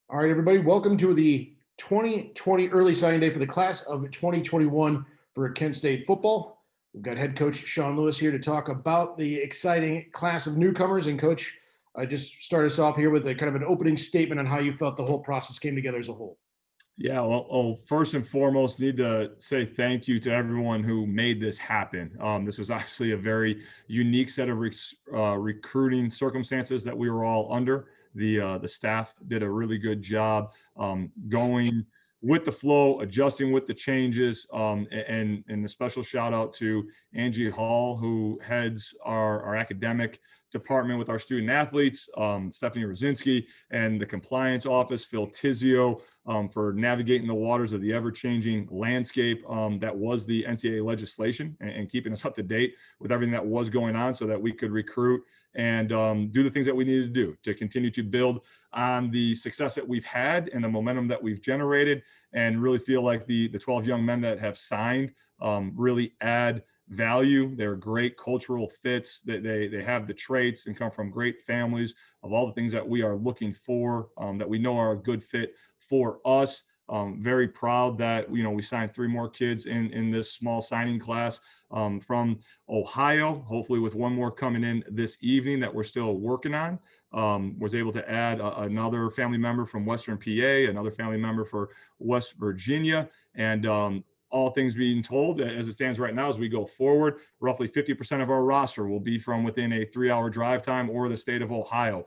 All right, everybody, welcome to the 2020 early signing day for the class of 2021 for Kent State football. We've got head coach Sean Lewis here to talk about the exciting class of newcomers. And coach, just start us off here with a kind of an opening statement on how you felt the whole process came together as a whole. Yeah, well, first and foremost, need to say thank you to everyone who made this happen. This was actually a very unique set of recruiting circumstances that we were all under. The staff did a really good job going with the flow, adjusting with the changes, and a special shout out to Angie Hall, who heads our academic department with our student athletes, Stephanie Rosinski, and the compliance office, Phil Tizio, for navigating the waters of the ever-changing landscape that was the NCAA legislation and keeping us up to date with everything that was going on so that we could recruit and do the things that we needed to do to continue to build on the success that we've had and the momentum that we've generated, and really feel like the 12 young men that have signed really add value. They're great cultural fits. They have the traits and come from great families of all the things that we are looking for, that we know are a good fit for us. Very proud that we signed 3 more kids in this small signing class from Ohio, hopefully with one more coming in this evening that we're still working on. Was able to add another family member from Western PA, another family member for West Virginia, and all things being told, as it stands right now, as we go forward, roughly 50% of our roster will be from within a 3-hour drive time or the state of Ohio,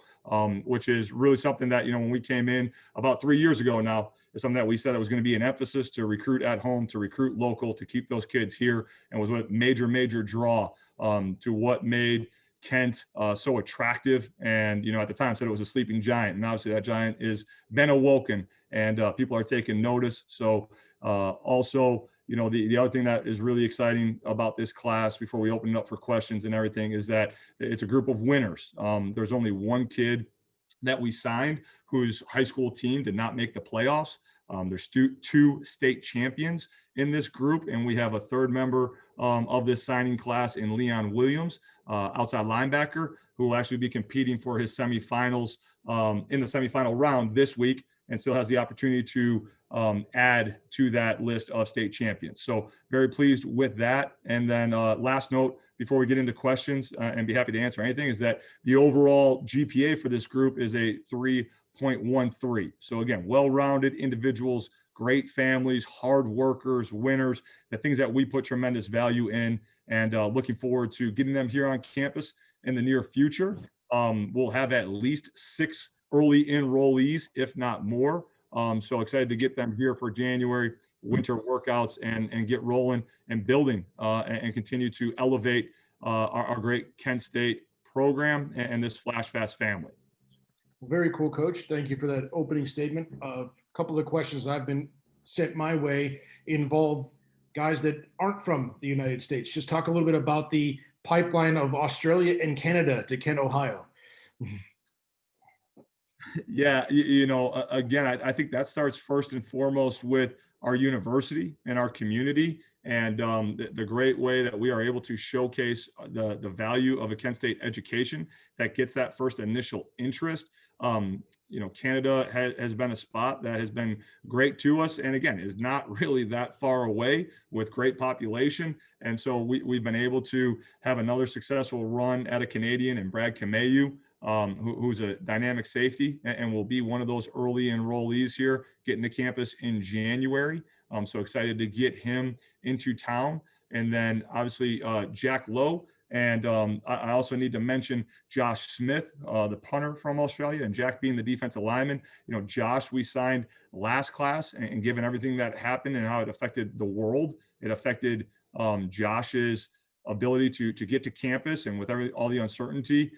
which is really something that, when we came in about 3 years ago now, is something that we said it was going to be an emphasis to recruit at home, to recruit local, to keep those kids here, and was a major draw to what made Kent so attractive. And, at the time said it was a sleeping giant. And obviously that giant is been awoken and people are taking notice. So also, the other thing that is really exciting about this class before we open it up for questions and everything is that it's a group of winners. There's only one kid that we signed whose high school team did not make the playoffs. There's 2 state champions in this group, and we have a third member of this signing class in Leon Williams, outside linebacker, who will actually be competing for his semifinals in the semifinal round this week, and still has the opportunity to add to that list of state champions. So very pleased with that. And then last note before we get into questions, and be happy to answer anything, is that the overall GPA for this group is a 3.13. So again, well-rounded individuals, great families, hard workers, winners, the things that we put tremendous value in, and looking forward to getting them here on campus in the near future. We'll have at least 6 early enrollees, if not more. So excited to get them here for January winter workouts and get rolling and building and continue to elevate our great Kent State program and this Flash Fast family. Very cool, coach. Thank you for that opening statement. A couple of the questions I've been sent my way involve guys that aren't from the United States. Just talk a little bit about the pipeline of Australia and Canada to Kent, Ohio. Yeah, again, I think that starts first and foremost with our university and our community, and the great way that we are able to showcase the value of a Kent State education that gets that first initial interest. Canada has been a spot that has been great to us, and again, is not really that far away with great population. And so we've been able to have another successful run at a Canadian in Brad Kameu, who's a dynamic safety and will be one of those early enrollees here getting to campus in January. So excited to get him into town. And then obviously Jack Lowe. And I also need to mention Josh Smith, the punter from Australia, and Jack being the defensive lineman. Josh, we signed last class, and given everything that happened and how it affected the world, it affected Josh's ability to get to campus, and with all the uncertainty,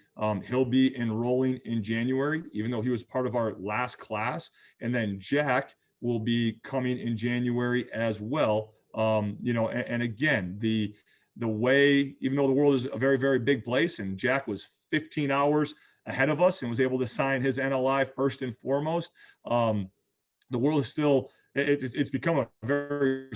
he'll be enrolling in January, even though he was part of our last class. And then Jack will be coming in January as well. And again, the way, even though the world is a very big place, and Jack was 15 hours ahead of us and was able to sign his NLI first and foremost, the world is still, it's become a very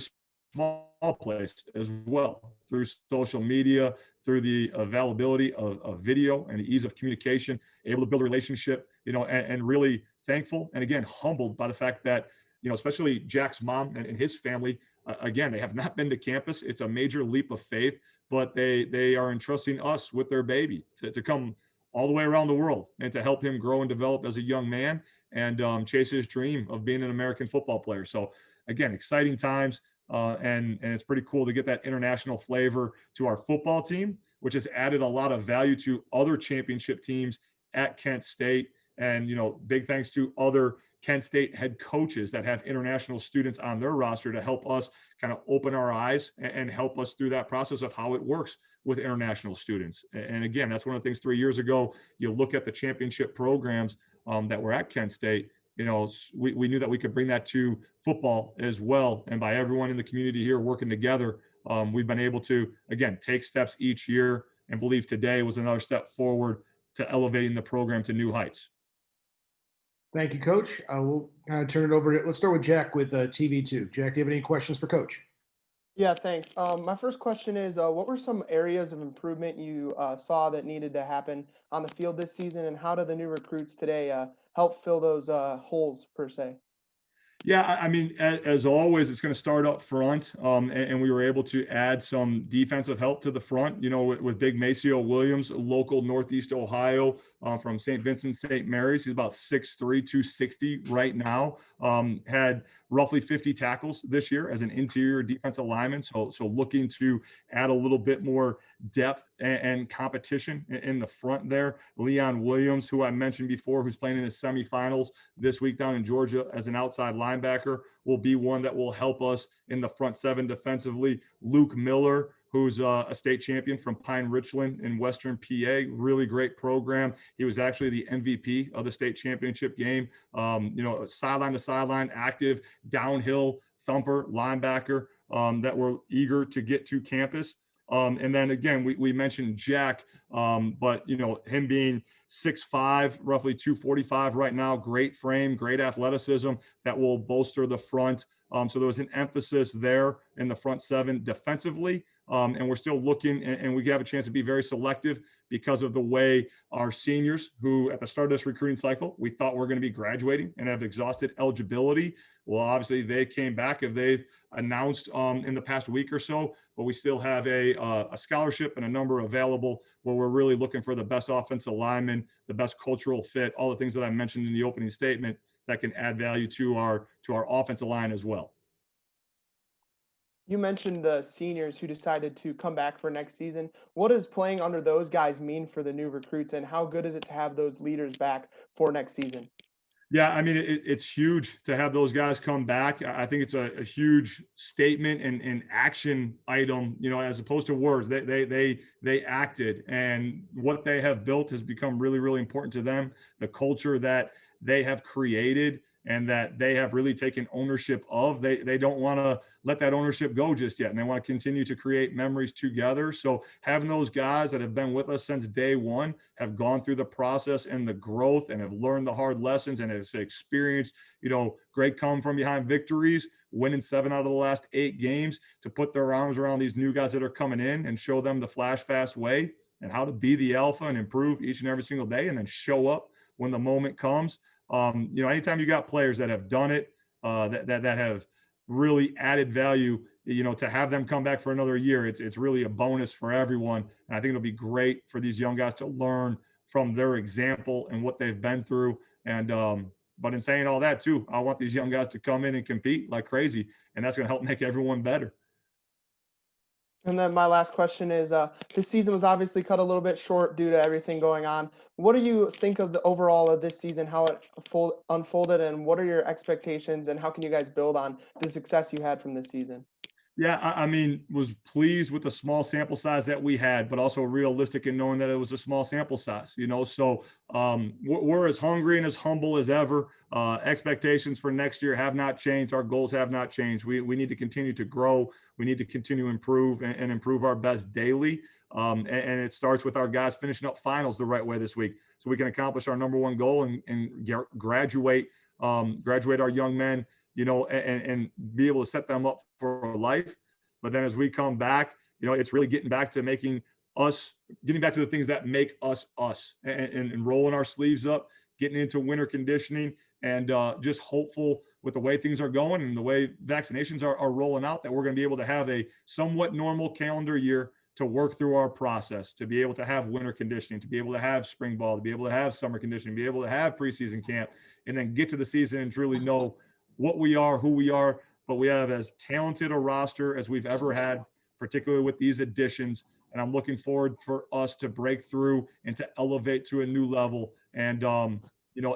small place as well, through social media, through the availability of video and the ease of communication, able to build a relationship, and really thankful and again humbled by the fact that especially Jack's mom and his family. Again, they have not been to campus. It's a major leap of faith, but they are entrusting us with their baby to come all the way around the world and to help him grow and develop as a young man and chase his dream of being an American football player. So again, exciting times, and it's pretty cool to get that international flavor to our football team, which has added a lot of value to other championship teams at Kent State. And big thanks to other Kent State head coaches that have international students on their roster to help us kind of open our eyes and help us through that process of how it works with international students. And again, that's one of the things 3 years ago, you look at the championship programs that were at Kent State, we knew that we could bring that to football as well. And by everyone in the community here working together, we've been able to, again, take steps each year and believe today was another step forward to elevating the program to new heights. Thank you, Coach. We'll kind of turn it over let's start with Jack with TV2. Jack, do you have any questions for Coach? Yeah, thanks. My first question is, what were some areas of improvement you saw that needed to happen on the field this season, and how do the new recruits today help fill those holes per se? Yeah, I mean, as always, it's going to start up front, and we were able to add some defensive help to the front. With Big Maceo Williams, local Northeast Ohio, from St. Vincent St. Mary's. He's about 6'3", 260 right now. Had roughly 50 tackles this year as an interior defensive lineman. So looking to add a little bit more depth and competition in the front there. Leon Williams, who I mentioned before, who's playing in the semifinals this week down in Georgia as an outside linebacker, will be one that will help us in the front seven defensively. Luke Miller, who's a state champion from Pine Richland in Western PA, really great program. He was actually the MVP of the state championship game. Sideline to sideline, active, downhill thumper linebacker that we're eager to get to campus. And then again, we mentioned Jack, but him being 6'5", roughly 245 right now, great frame, great athleticism that will bolster the front. So there was an emphasis there in the front seven defensively. And we're still looking, and we have a chance to be very selective because of the way our seniors, who at the start of this recruiting cycle, we thought were going to be graduating and have exhausted eligibility. Well, obviously they came back if they've announced in the past week or so, but we still have a scholarship and a number available where we're really looking for the best offensive lineman, the best cultural fit, all the things that I mentioned in the opening statement that can add value to our offensive line as well. You mentioned the seniors who decided to come back for next season. What does playing under those guys mean for the new recruits, and how good is it to have those leaders back for next season? Yeah, I mean, it's huge to have those guys come back. I think it's a huge statement and action item, as opposed to words. They acted, and what they have built has become really, really important to them. The culture that they have created and that they have really taken ownership of, they don't want to let that ownership go just yet, and they want to continue to create memories together. So having those guys that have been with us since day one, have gone through the process and the growth and have learned the hard lessons and has experienced, great come from behind victories, winning 7 out of the last 8 games, to put their arms around these new guys that are coming in and show them the flash fast way and how to be the alpha and improve each and every single day, and then show up when the moment comes. Anytime you got players that have done it, that have really added value, to have them come back for another year, it's really a bonus for everyone. And I think it'll be great for these young guys to learn from their example and what they've been through. And but in saying all that too, I want these young guys to come in and compete like crazy, and that's going to help make everyone better. And then my last question is, this season was obviously cut a little bit short due to everything going on. What do you think of the overall of this season, how it unfolded, and what are your expectations, and how can you guys build on the success you had from this season? Yeah, I mean, was pleased with the small sample size that we had, but also realistic in knowing that it was a small sample size, So we're as hungry and as humble as ever. Expectations for next year have not changed. Our goals have not changed. We need to continue to grow. We need to continue to improve and improve our best daily. And it starts with our guys finishing up finals the right way this week, so we can accomplish our number one goal and graduate our young men, and be able to set them up for life. But then as we come back, it's really getting back to the things that make us, and rolling our sleeves up, getting into winter conditioning, and just hopeful with the way things are going and the way vaccinations are rolling out that we're going to be able to have a somewhat normal calendar year to work through our process, to be able to have winter conditioning, to be able to have spring ball, to be able to have summer conditioning, be able to have preseason camp, and then get to the season and truly know what we are, who we are. But we have as talented a roster as we've ever had, particularly with these additions. And I'm looking forward for us to break through and to elevate to a new level. And,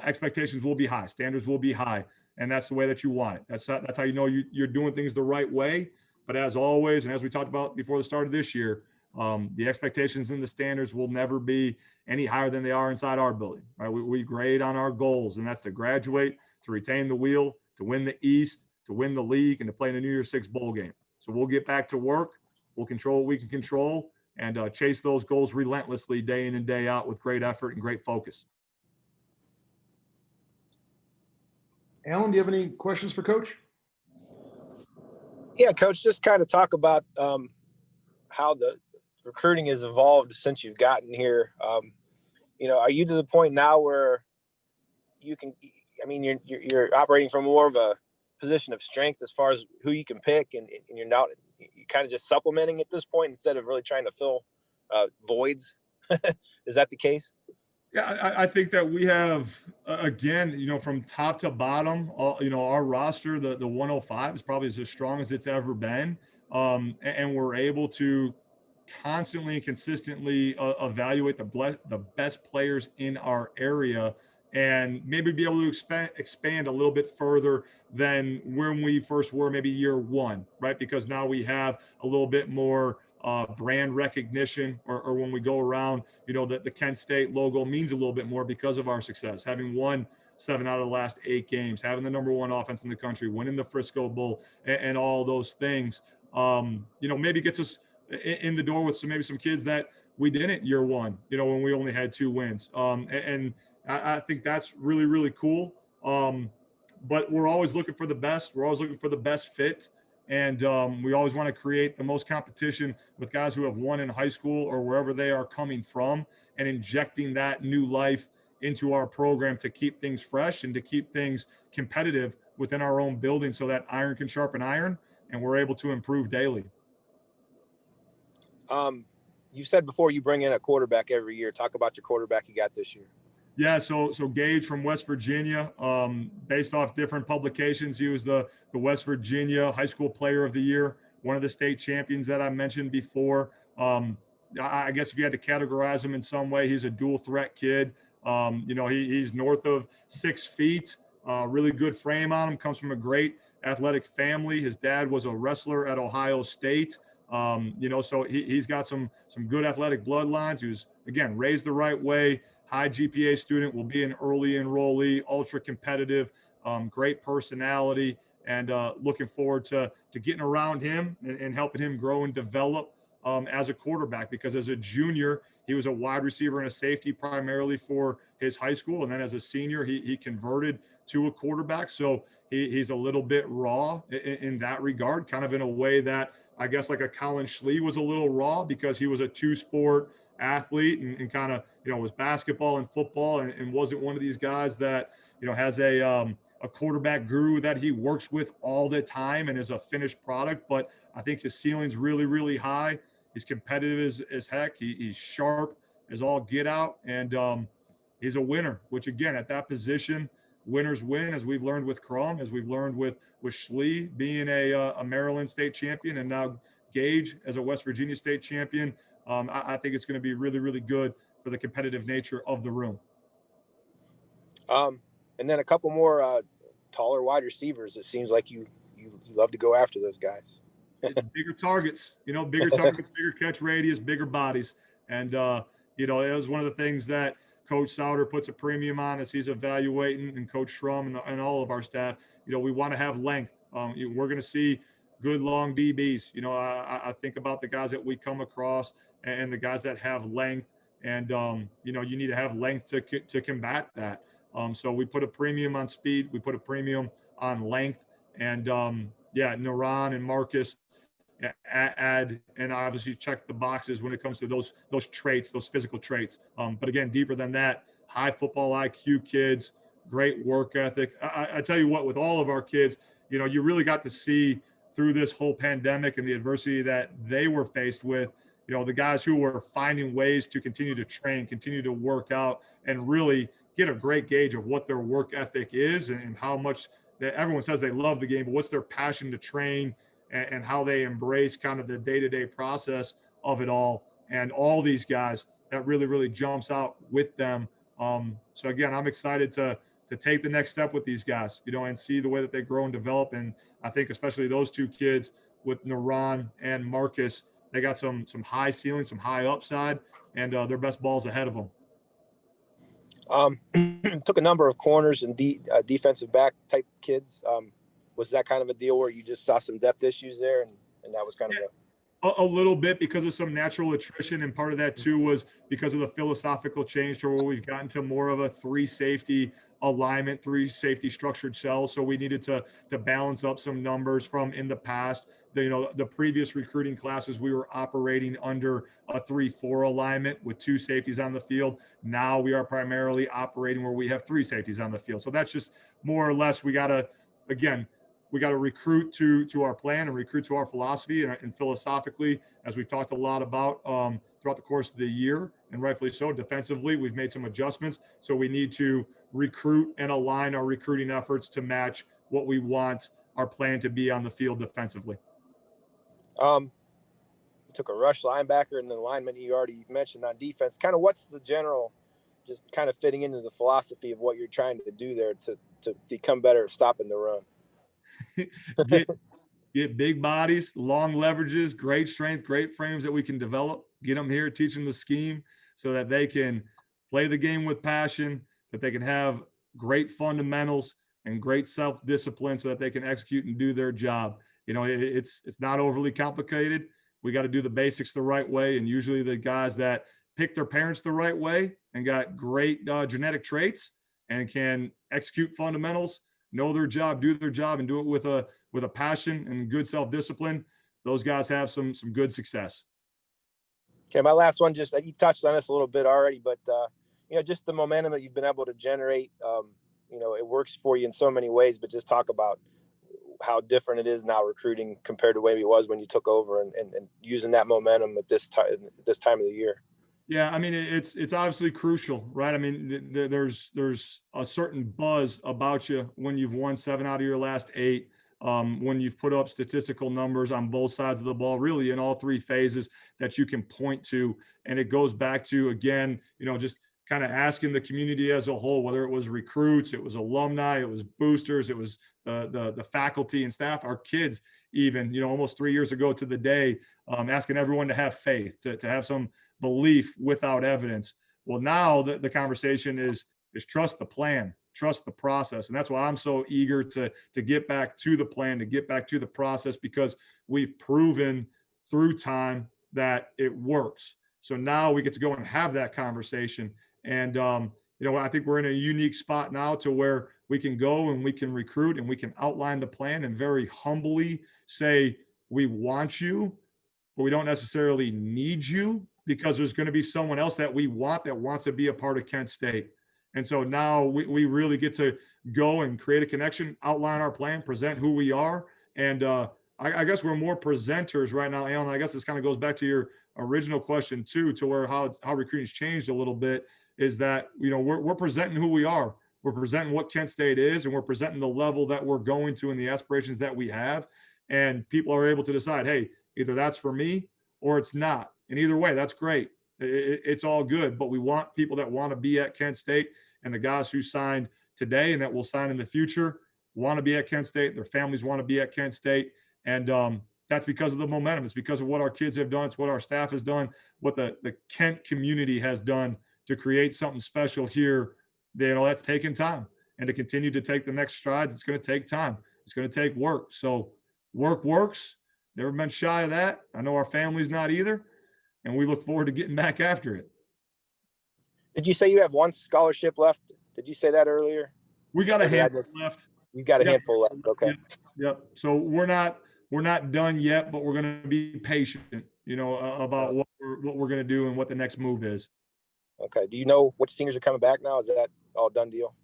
expectations will be high, standards will be high. And that's the way that you want it. That's how you know you're doing things the right way. But as always, and as we talked about before the start of this year, the expectations and the standards will never be any higher than they are inside our building. Right? We grade on our goals, and that's to graduate, to retain the wheel, to win the East, to win the league, and to play in a New Year's Six bowl game. So we'll get back to work. We'll control what we can control and chase those goals relentlessly day in and day out with great effort and great focus. Alan, do you have any questions for Coach? Yeah, Coach, just kind of talk about how the recruiting has evolved since you've gotten here. Are you to the point now where you can, you're operating from more of a position of strength as far as who you can pick, and you're not, you kind of just supplementing at this point instead of really trying to fill voids? Is that the case? Yeah, I think that we have, again, from top to bottom, our roster, the 105 is probably as strong as it's ever been. And we're able to constantly and consistently evaluate the best players in our area and maybe be able to expand a little bit further than when we first were maybe year one, right? Because now we have a little bit more brand recognition, or when we go around, the Kent State logo means a little bit more because of our success, having won 7 out of the last 8 games, having the number 1 offense in the country, winning the Frisco Bowl, and all those things, maybe gets us in the door with some kids that we didn't year one, when we only had 2 wins. And I think that's really, really cool. But we're always looking for the best. We're always looking for the best fit. And we always want to create the most competition with guys who have won in high school or wherever they are coming from, and injecting that new life into our program to keep things fresh and to keep things competitive within our own building so that iron can sharpen iron and we're able to improve daily. You said before you bring in a quarterback every year. Talk about your quarterback you got this year. Yeah, so Gage from West Virginia, based off different publications, he was the West Virginia High School Player of the Year, one of the state champions that I mentioned before. I guess if you had to categorize him in some way, he's a dual threat kid. He's north of 6 feet, really good frame on him, comes from a great athletic family. His dad was a wrestler at Ohio State. So he's got some good athletic bloodlines. He was, again, raised the right way. High GPA student, will be an early enrollee, ultra competitive, great personality, and looking forward to getting around him and helping him grow and develop as a quarterback, because as a junior, he was a wide receiver and a safety primarily for his high school. And then as a senior, he converted to a quarterback. So he's a little bit raw in that regard, kind of in a way that I guess like a Colin Schlee was a little raw, because he was a 2-sport athlete and kind of, was basketball and football and wasn't one of these guys that, has a quarterback guru that he works with all the time and is a finished product. But I think his ceiling's really, really high. He's competitive as heck. He's sharp as all get out. And he's a winner, which again, at that position, winners win, as we've learned with Crum, as we've learned with Schlee being a Maryland state champion, and now Gage as a West Virginia state champion. I think it's going to be really, really good for the competitive nature of the room. And then a couple more taller wide receivers. It seems like you love to go after those guys. It's bigger targets, bigger targets, bigger catch radius, bigger bodies. And, it was one of the things that Coach Sauter puts a premium on as he's evaluating, and Coach Schrum and all of our staff. We want to have length. We're going to see good long DBs. I think about the guys that we come across and the guys that have length, and you need to have length to combat that. So we put a premium on speed, we put a premium on length, and Naran and Marcus add and obviously check the boxes when it comes to those traits, those physical traits. But again, deeper than that, high football IQ kids, great work ethic. I tell you what, with all of our kids, you really got to see through this whole pandemic and the adversity that they were faced with, the guys who were finding ways to continue to train, continue to work out, and really get a great gauge of what their work ethic is and how much that everyone says they love the game, but what's their passion to train and how they embrace kind of the day-to-day process of it all. And all these guys, that really, really jumps out with them. So again, I'm excited to take the next step with these guys, and see the way that they grow and develop. And I think especially those two kids with Naran and Marcus, they got some high ceiling, some high upside, and their best ball's ahead of them. Took a number of corners and defensive back type kids. Was that kind of a deal where you just saw some depth issues there, and that was kind of a little bit because of some natural attrition, and part of that too was because of the philosophical change to where we've gotten to more of a 3 safety alignment, 3 safety structured cells. So we needed to balance up some numbers from in the past. The previous recruiting classes, we were operating under a 3-4 alignment with 2 safeties on the field. Now we are primarily operating where we have 3 safeties on the field. So that's just more or less, we got to recruit to our plan and recruit to our philosophy and philosophically, as we've talked a lot about throughout the course of the year, and rightfully so. Defensively, we've made some adjustments. So we need to recruit and align our recruiting efforts to match what we want our plan to be on the field defensively. You took a rush linebacker and the lineman you already mentioned on defense. Kind of what's the general, just kind of fitting into the philosophy of what you're trying to do there to become better at stopping the run? Get big bodies, long leverages, great strength, great frames that we can develop, get them here, teach them the scheme so that they can play the game with passion, that they can have great fundamentals and great self-discipline so that they can execute and do their job. It's not overly complicated. We got to do the basics the right way. And usually the guys that pick their parents the right way and got great genetic traits and can execute fundamentals, know their job, do their job, and do it with a passion and good self-discipline, those guys have some good success. Okay, my last one, just you touched on this a little bit already, but just the momentum that you've been able to generate, it works for you in so many ways, but just talk about how different it is now recruiting compared to the way it was when you took over and using that momentum at this time of the year. Yeah, I mean, it's obviously crucial, right? I mean, there's a certain buzz about you when you've won 7 out of your last 8, when you've put up statistical numbers on both sides of the ball, really in all 3 phases that you can point to. And it goes back to, again, just kind of asking the community as a whole, whether it was recruits, it was alumni, it was boosters, it was the faculty and staff, our kids, even, almost 3 years ago to the day, asking everyone to have faith, to have some belief without evidence. Well, now the conversation is trust the plan, trust the process. And that's why I'm so eager to get back to the plan, to get back to the process, because we've proven through time that it works. So now we get to go and have that conversation. And, I think we're in a unique spot now to where we can go and we can recruit and we can outline the plan and very humbly say, we want you, but we don't necessarily need you, because there's going to be someone else that we want that wants to be a part of Kent State. And so now we really get to go and create a connection, outline our plan, present who we are. And I guess we're more presenters right now, Alan. I guess this kind of goes back to your original question too, to where how recruiting's changed a little bit, is that, we're presenting who we are. We're presenting what Kent State is, and we're presenting the level that we're going to and the aspirations that we have. And people are able to decide, hey, either that's for me or it's not. And either way, that's great. It's all good. But we want people that want to be at Kent State, and the guys who signed today and that will sign in the future want to be at Kent State. Their families want to be at Kent State. And that's because of the momentum. It's because of what our kids have done. It's what our staff has done, what the Kent community has done to create something special here. That's taken time. And to continue to take the next strides, it's going to take time. It's going to take work. So work works. Never been shy of that. I know our family's not either. And we look forward to getting back after it. Did you say you have 1 scholarship left? Did you say that earlier? We got a handful left. You got a handful left. Okay. Yep. So we're not done yet, but we're going to be patient, about what we're going to do and what the next move is. Okay. Do you know which seniors are coming back now? Is that all done deal?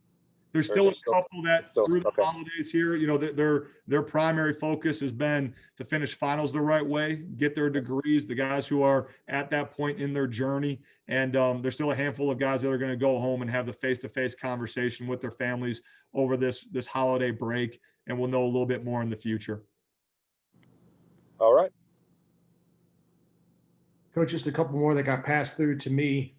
There's Or is still a it couple that still through the okay? holidays here, you know, their primary focus has been to finish finals the right way, get their degrees, the guys who are at that point in their journey. And there's still a handful of guys that are going to go home and have the face-to-face conversation with their families over this holiday break. And we'll know a little bit more in the future. All right. Coach, just a couple more that got passed through to me.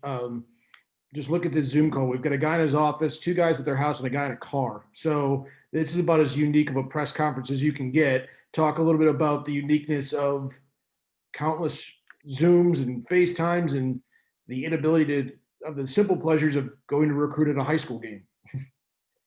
Just look at this Zoom call. We've got a guy in his office, 2 guys at their house, and a guy in a car. So this is about as unique of a press conference as you can get. Talk a little bit about the uniqueness of countless Zooms and FaceTimes and the inability of the simple pleasures of going to recruit at a high school game.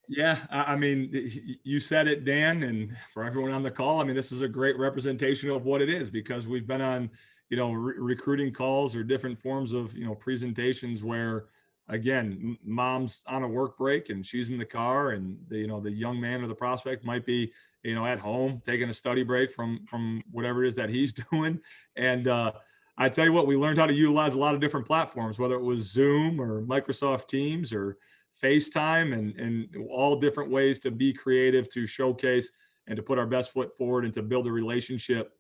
Yeah, I mean, you said it, Dan, and for everyone on the call, I mean, this is a great representation of what it is, because we've been on, you know, recruiting calls or different forms of, you know, presentations where, again, mom's on a work break and she's in the car, and the young man or the prospect might be, you know, at home taking a study break from whatever it is that he's doing. And I tell you what, we learned how to utilize a lot of different platforms, whether it was Zoom or Microsoft Teams or FaceTime, and all different ways to be creative, to showcase and to put our best foot forward and to build a relationship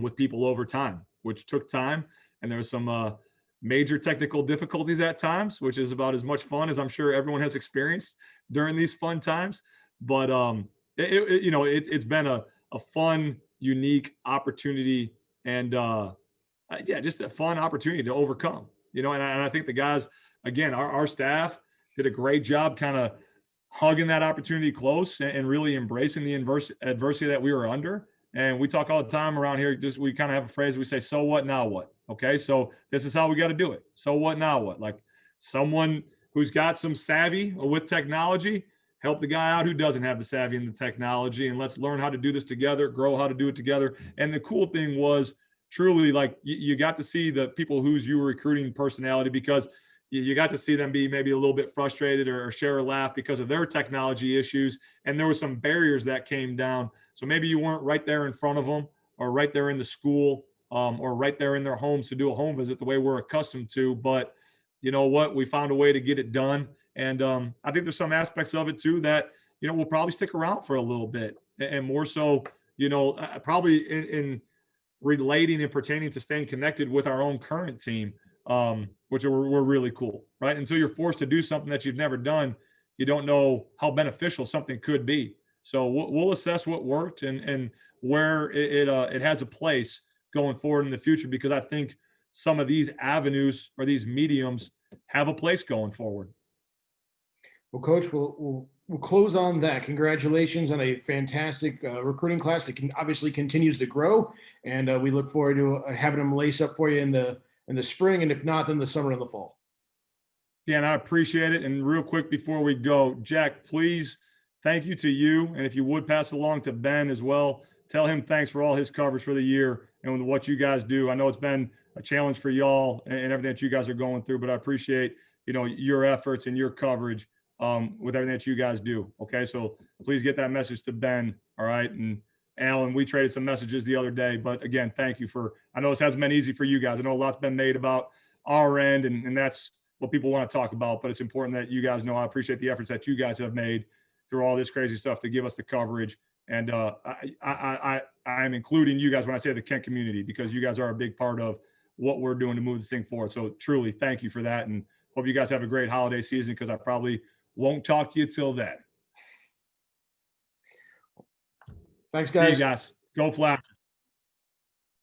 with people over time, which took time. And there was some major technical difficulties at times, which is about as much fun as I'm sure everyone has experienced during these fun times. But it's been a fun, unique opportunity, and yeah, just a fun opportunity to overcome. And I think the guys, again, our staff did a great job kind of hugging that opportunity close and really embracing the adversity that we were under. And we talk all the time around here, we kind of have a phrase, we say, so what, now what? Okay, so this is how we got to do it. So what, now what? Like, someone who's got some savvy with technology, help the guy out who doesn't have the savvy and the technology, and let's learn how to do this together, grow how to do it together. And the cool thing was, truly, like, you got to see the people who's you were recruiting personality, because you got to see them be maybe a little bit frustrated or share a laugh because of their technology issues. And there were some barriers that came down. So maybe you weren't right there in front of them, or right there in the school, or right there in their homes to do a home visit the way we're accustomed to. But you know what? We found a way to get it done. And I think there's some aspects of it too that, we'll probably stick around for a little bit, and more so, probably in relating and pertaining to staying connected with our own current team, which were really cool, right? Until you're forced to do something that you've never done, you don't know how beneficial something could be. So we'll assess what worked and where it has a place going forward in the future, because I think some of these avenues or these mediums have a place going forward. Well, Coach, we'll close on that. Congratulations on a fantastic recruiting class that obviously continues to grow, and we look forward to having them lace up for you in the spring, and if not, then the summer and the fall. Yeah, and I appreciate it. And real quick before we go, Jack, please, thank you to you, and if you would pass along to Ben as well, tell him thanks for all his coverage for the year and what you guys do. I know it's been a challenge for y'all and everything that you guys are going through, but I appreciate your efforts and your coverage with everything that you guys do. Okay, so please get that message to Ben. All right, and Alan, we traded some messages the other day, but again, thank you I know this hasn't been easy for you guys. I know a lot's been made about our end, and that's what people want to talk about, but it's important that you guys know I appreciate the efforts that you guys have made through all this crazy stuff to give us the coverage. And I'm including you guys when I say the Kent community, because you guys are a big part of what we're doing to move this thing forward. So truly, thank you for that, and hope you guys have a great holiday season, because I probably won't talk to you till then. Thanks, guys. See you guys. Go Flash.